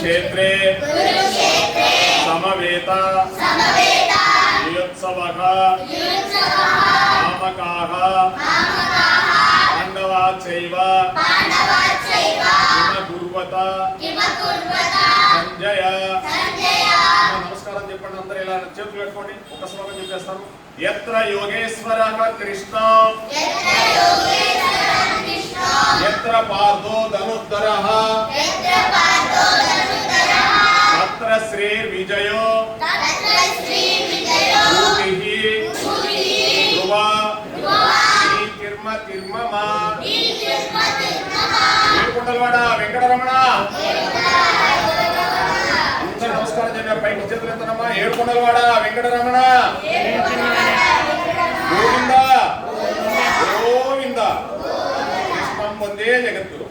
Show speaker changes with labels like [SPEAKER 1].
[SPEAKER 1] కురుక్షేత్రే సమవేత యుయోత్సవః మామకాః పాండవాశ్చైవ కిమ కుర్వత సంజయ. నమస్కారం చెప్పండి అందరూ. ఇలా చేతులు పెట్టుకోండి. ఒక శ్లోకం చెప్పేస్తాను. యత్ర యోగేశ్వరః కృష్ణ యత్ర పార్థో ధనుర్ధరః తత్ర శ్రీర్విజయో ఏడుకొండలవాడ వెంకటరమణ. నమస్కారం చెప్పిన పైకి చేతులు ఎత్తనమ్మా. ఏడుకొండలవాడ వెంకటరమణ గోవింద గోవింద. కృష్ణం వందే జగద్గురు.